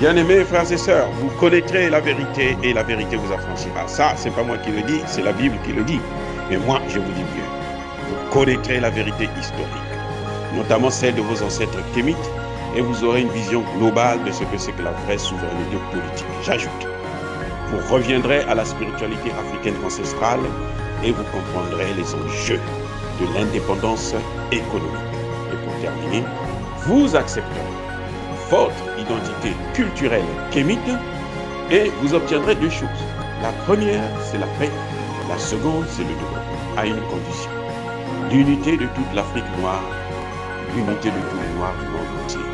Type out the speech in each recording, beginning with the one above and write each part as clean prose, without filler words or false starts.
Bien-aimés frères et sœurs, vous connaîtrez la vérité et la vérité vous affranchira. Ça, c'est pas moi qui le dis, c'est la Bible qui le dit. Mais moi, je vous dis mieux. Vous connaîtrez la vérité historique, notamment celle de vos ancêtres kémites, et vous aurez une vision globale de ce que c'est que la vraie souveraineté politique. J'ajoute, vous reviendrez à la spiritualité africaine ancestrale et vous comprendrez les enjeux de l'indépendance économique. Et pour terminer, vous accepterez votre identité culturelle kémite et vous obtiendrez deux choses. La première, c'est la paix. La seconde, c'est le développement, à une condition. L'unité de toute l'Afrique noire, l'unité de tous les Noirs du monde entier.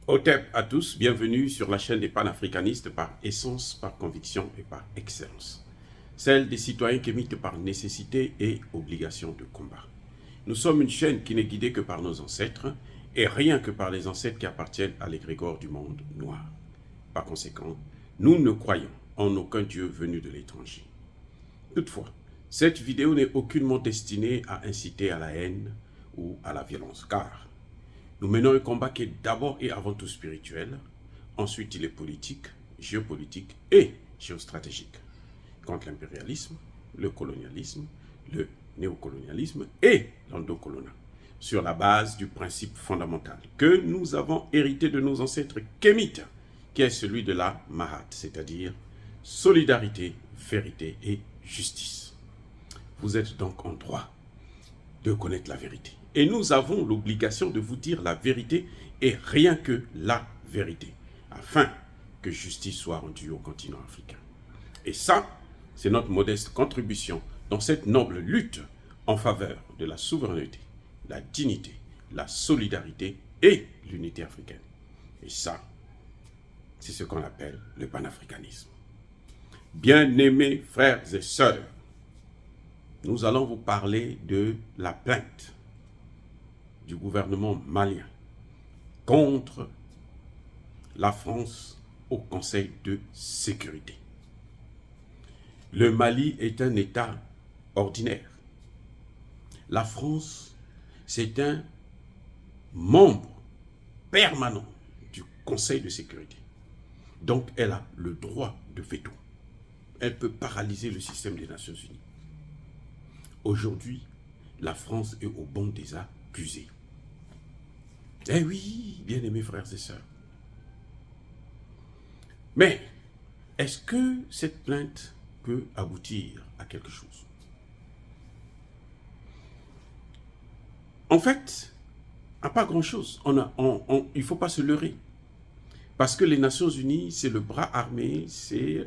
Otep à tous, bienvenue sur la chaîne des panafricanistes par essence, par conviction et par excellence. Celle des citoyens kémites par nécessité et obligation de combat. Nous sommes une chaîne qui n'est guidée que par nos ancêtres et rien que par les ancêtres qui appartiennent à l'égrégore du monde noir. Par conséquent, nous ne croyons en aucun Dieu venu de l'étranger. Toutefois, cette vidéo n'est aucunement destinée à inciter à la haine ou à la violence, car nous menons un combat qui est d'abord et avant tout spirituel, ensuite il est politique, géopolitique et géostratégique, contre l'impérialisme, le colonialisme, le néocolonialisme et l'endocoloniat, sur la base du principe fondamental que nous avons hérité de nos ancêtres kémites, qui est celui de la Mahat, c'est-à-dire solidarité, vérité et justice. Vous êtes donc en droit de connaître la vérité. Et nous avons l'obligation de vous dire la vérité et rien que la vérité, afin que justice soit rendue au continent africain. Et ça, c'est notre modeste contribution dans cette noble lutte en faveur de la souveraineté, la dignité, la solidarité et l'unité africaine. Et ça, c'est ce qu'on appelle le panafricanisme. Bien-aimés frères et sœurs, nous allons vous parler de la plainte du gouvernement malien contre la France au Conseil de sécurité. Le Mali est un État ordinaire. La France, c'est un membre permanent du Conseil de sécurité. Donc, elle a le droit de veto. Elle peut paralyser le système des Nations Unies. Aujourd'hui, la France est au banc des accusés. Eh oui, bien-aimés frères et sœurs. Mais, est-ce que cette plainte peut aboutir à quelque chose? En fait, à pas grand-chose. Il ne faut pas se leurrer. Parce que les Nations Unies, c'est le bras armé, c'est,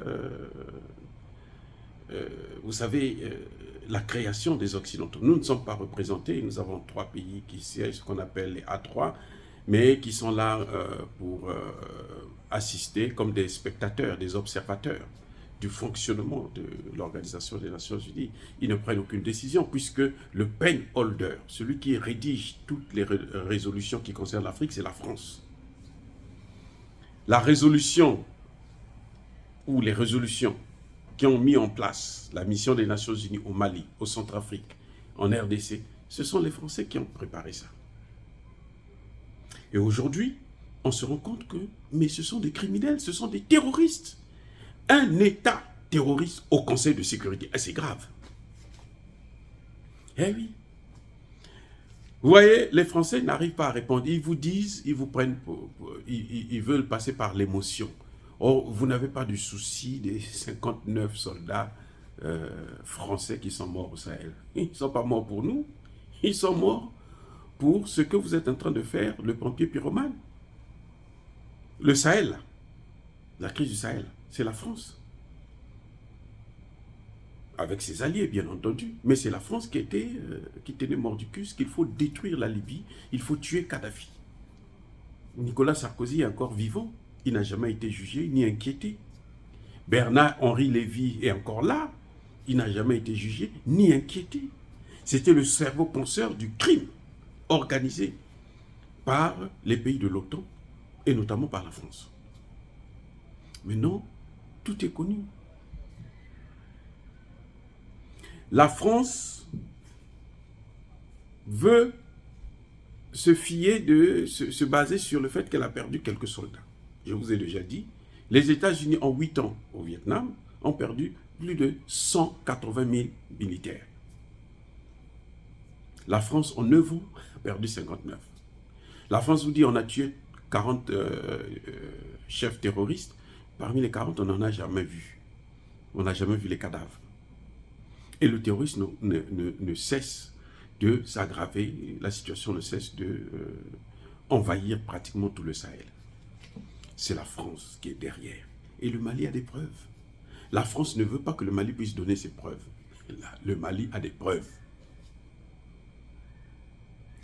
vous savez, la création des Occidentaux. Nous ne sommes pas représentés. Nous avons 3 pays qui siègent, ce qu'on appelle les A3, mais qui sont là pour assister comme des spectateurs, des observateurs du fonctionnement de l'Organisation des Nations Unies. Ils ne prennent aucune décision puisque le pen holder, celui qui rédige toutes les résolutions qui concernent l'Afrique, c'est la France. La résolution ou les résolutions qui ont mis en place la mission des Nations Unies au Mali, au Centrafrique, en RDC, ce sont les Français qui ont préparé ça. Et aujourd'hui, on se rend compte que, mais ce sont des criminels, ce sont des terroristes. Un État terroriste au Conseil de sécurité, c'est grave. Eh oui. Vous voyez, les Français n'arrivent pas à répondre. Ils vous disent, ils vous prennent ils veulent passer par l'émotion. Or, vous n'avez pas du souci des 59 soldats français qui sont morts au Sahel. Ils ne sont pas morts pour nous. Ils sont morts pour ce que vous êtes en train de faire, le pompier pyromane. Le Sahel, la crise du Sahel, c'est la France. Avec ses alliés, bien entendu. Mais c'est la France qui tenait mordicus, qu'il faut détruire la Libye, il faut tuer Kadhafi. Nicolas Sarkozy est encore vivant. Il n'a jamais été jugé ni inquiété. Bernard-Henri Lévy est encore là. Il n'a jamais été jugé ni inquiété. C'était le cerveau penseur du crime organisé par les pays de l'OTAN et notamment par la France. Mais non, tout est connu. La France veut se fier, se baser sur le fait qu'elle a perdu quelques soldats. Je vous ai déjà dit, les États-Unis en 8 ans au Vietnam ont perdu plus de 180 000 militaires. La France en 9 ans a perdu 59. La France vous dit on a tué 40 chefs terroristes. Parmi les 40, on n'en a jamais vu. On n'a jamais vu les cadavres. Et le terrorisme ne cesse de s'aggraver, la situation ne cesse de envahir pratiquement tout le Sahel. C'est la France qui est derrière. Et le Mali a des preuves. La France ne veut pas que le Mali puisse donner ses preuves. Le Mali a des preuves.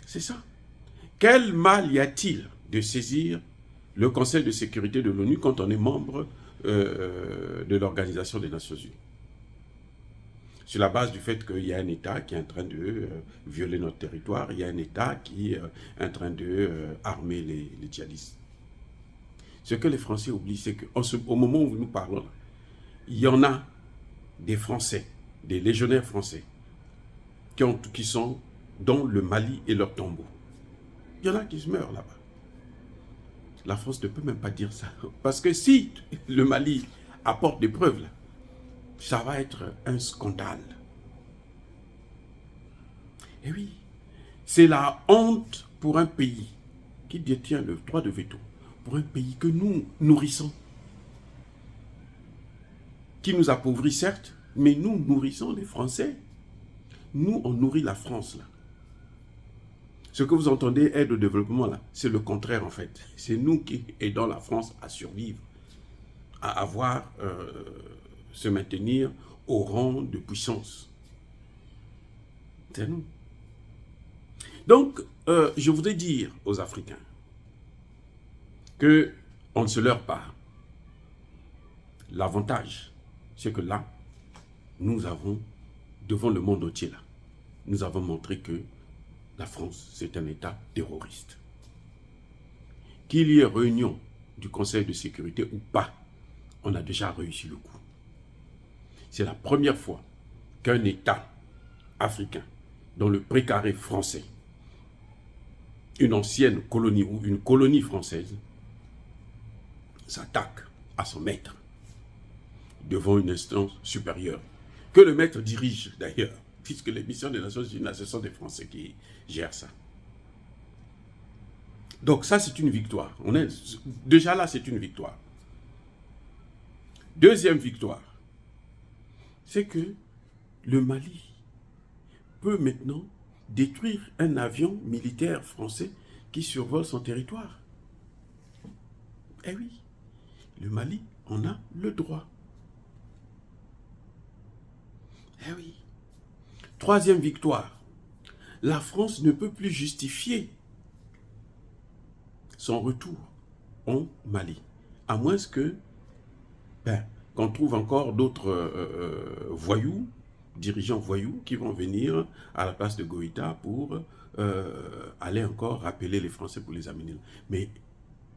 C'est ça. Quel mal y a-t-il de saisir le Conseil de sécurité de l'ONU quand on est membre de l'Organisation des Nations Unies? Sur la base du fait qu'il y a un État qui est en train de violer notre territoire, il y a un État qui est en train de armer les djihadistes. Ce que les Français oublient, c'est qu'au moment où nous parlons, il y en a des Français, des légionnaires français, qui sont dans le Mali et leur tombeau. Il y en a qui se meurent là-bas. La France ne peut même pas dire ça. Parce que si le Mali apporte des preuves, là, ça va être un scandale. Et oui, c'est la honte pour un pays qui détient le droit de veto, pour un pays que nous nourrissons, qui nous appauvrit certes, mais nous nourrissons les Français. Nous, on nourrit la France, là. Ce que vous entendez, aide au développement, là, c'est le contraire, en fait. C'est nous qui aidons la France à survivre, à se maintenir au rang de puissance. C'est nous. Donc, je voudrais dire aux Africains qu'on ne se leurre pas. L'avantage, c'est que là, nous avons, devant le monde entier, là, nous avons montré que la France, c'est un État terroriste. Qu'il y ait réunion du Conseil de sécurité ou pas, on a déjà réussi le coup. C'est la première fois qu'un État africain, dans le précaré français, une ancienne colonie ou une colonie française, s'attaque à son maître devant une instance supérieure, que le maître dirige d'ailleurs, puisque les missions des Nations Unies, ce sont des Français qui gèrent ça. Donc ça, c'est une victoire. Déjà là, c'est une victoire. Deuxième victoire, c'est que le Mali peut maintenant détruire un avion militaire français qui survole son territoire. Eh oui, le Mali en a le droit. Eh oui. Troisième victoire, la France ne peut plus justifier son retour au Mali, à moins qu'on trouve encore d'autres voyous, dirigeants voyous, qui vont venir à la place de Goïta pour aller encore rappeler les Français pour les amener. Mais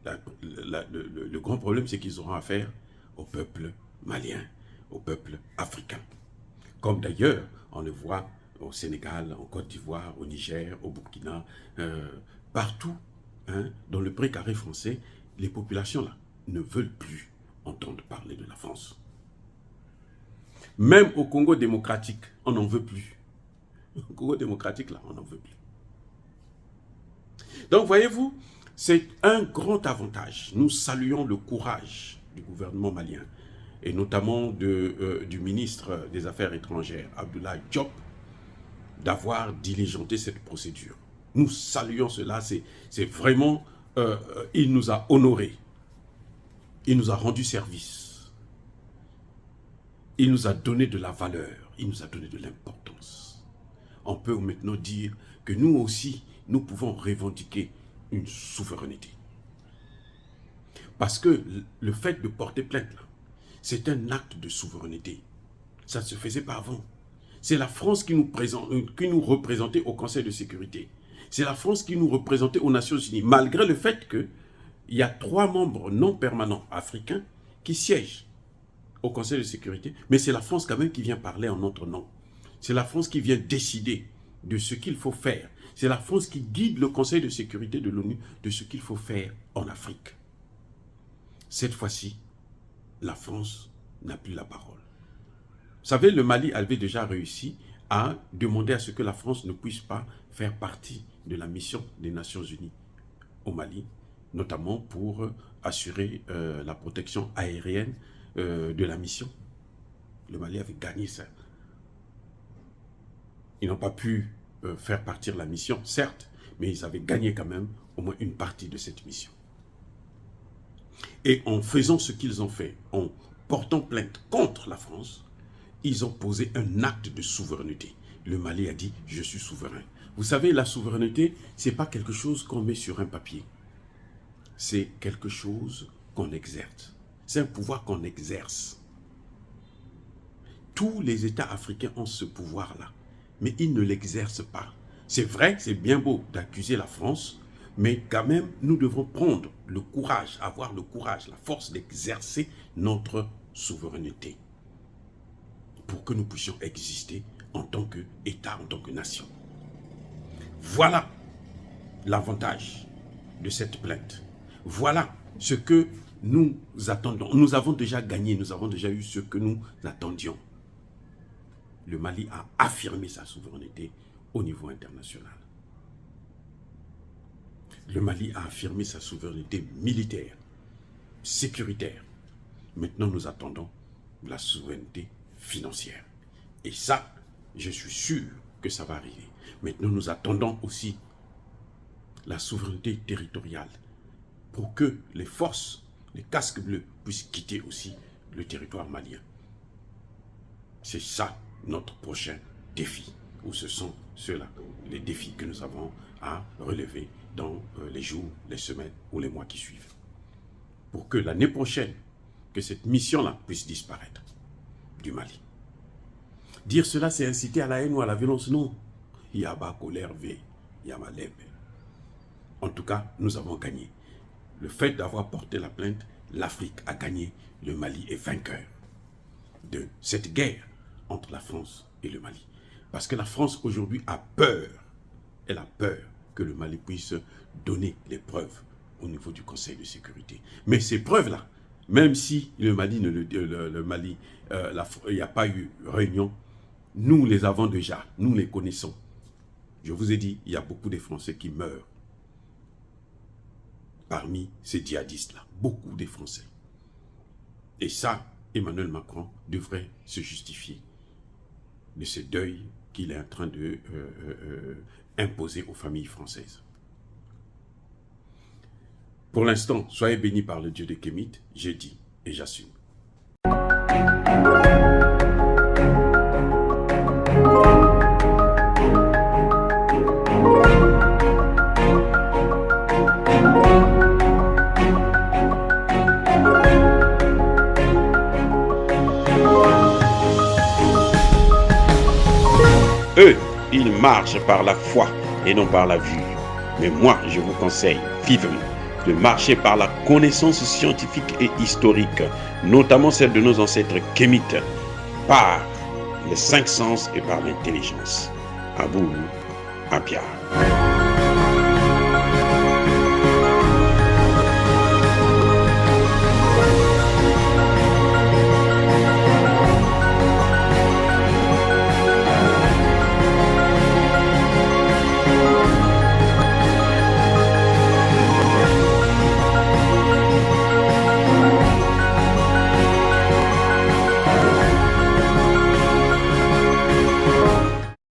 le grand problème, c'est qu'ils auront affaire au peuple malien, au peuple africain. Comme d'ailleurs, on le voit au Sénégal, en Côte d'Ivoire, au Niger, au Burkina, partout, dans le précaré français, les populations là ne veulent plus entendre parler de la France. Même au Congo démocratique, on n'en veut plus. Au Congo démocratique, là, on n'en veut plus. Donc, voyez-vous, c'est un grand avantage. Nous saluons le courage du gouvernement malien, et notamment du ministre des Affaires étrangères, Abdoulaye Diop, d'avoir diligenté cette procédure. Nous saluons cela, c'est vraiment, il nous a honorés, il nous a rendu service, il nous a donné de la valeur, il nous a donné de l'importance. On peut maintenant dire que nous aussi, nous pouvons revendiquer une souveraineté. Parce que le fait de porter plainte, c'est un acte de souveraineté. Ça ne se faisait pas avant. C'est la France qui nous représentait au Conseil de sécurité. C'est la France qui nous représentait aux Nations Unies, malgré le fait qu'il y a 3 membres non permanents africains qui siègent au Conseil de sécurité, mais c'est la France quand même qui vient parler en notre nom. C'est la France qui vient décider de ce qu'il faut faire. C'est la France qui guide le Conseil de sécurité de l'ONU de ce qu'il faut faire en Afrique. Cette fois-ci, la France n'a plus la parole. Vous savez, le Mali avait déjà réussi à demander à ce que la France ne puisse pas faire partie de la mission des Nations Unies au Mali, notamment pour assurer la protection aérienne de la mission. Le Mali avait gagné ça. Ils n'ont pas pu faire partir la mission, certes, mais ils avaient gagné quand même au moins une partie de cette mission. Et en faisant ce qu'ils ont fait, en portant plainte contre la France, ils ont posé un acte de souveraineté. Le Mali a dit « je suis souverain ». Vous savez, la souveraineté, ce n'est pas quelque chose qu'on met sur un papier. C'est quelque chose qu'on exerce. C'est un pouvoir qu'on exerce. Tous les États africains ont ce pouvoir-là, mais ils ne l'exercent pas. C'est vrai, c'est bien beau d'accuser la France, mais quand même, nous devons prendre le courage, avoir le courage, la force d'exercer notre souveraineté pour que nous puissions exister en tant qu'État, en tant que nation. Voilà l'avantage de cette plainte. Voilà ce que nous attendons. Nous avons déjà gagné, nous avons déjà eu ce que nous attendions. Le Mali a affirmé sa souveraineté au niveau international. Le Mali a affirmé sa souveraineté militaire, sécuritaire. Maintenant, nous attendons la souveraineté financière. Et ça, je suis sûr que ça va arriver. Maintenant, nous attendons aussi la souveraineté territoriale pour que les forces, les casques bleus puissent quitter aussi le territoire malien. C'est ça notre prochain défi, ou ce sont ceux-là, les défis que nous avons à relever dans les jours, les semaines ou les mois qui suivent. Pour que l'année prochaine, que cette mission-là puisse disparaître du Mali. Dire cela, c'est inciter à la haine ou à la violence, non. Il y a bas colère, il y a malheur. En tout cas, nous avons gagné. Le fait d'avoir porté la plainte, l'Afrique a gagné, le Mali est vainqueur de cette guerre entre la France et le Mali. Parce que la France aujourd'hui a peur, elle a peur que le Mali puisse donner les preuves au niveau du Conseil de sécurité. Mais ces preuves-là, même si le Mali, il n'y a pas eu réunion, nous les avons déjà, nous les connaissons. Je vous ai dit, il y a beaucoup de Français qui meurent parmi ces djihadistes-là. Beaucoup de Français. Et ça, Emmanuel Macron devrait se justifier de ce deuil qu'il est en train de imposer aux familles françaises. Pour l'instant, soyez bénis par le Dieu de Kémit, j'ai dit et j'assume. Eux, ils marchent par la foi et non par la vue. Mais moi, je vous conseille vivement de marcher par la connaissance scientifique et historique, notamment celle de nos ancêtres kémites, par les 5 sens et par l'intelligence. À vous, à Pierre.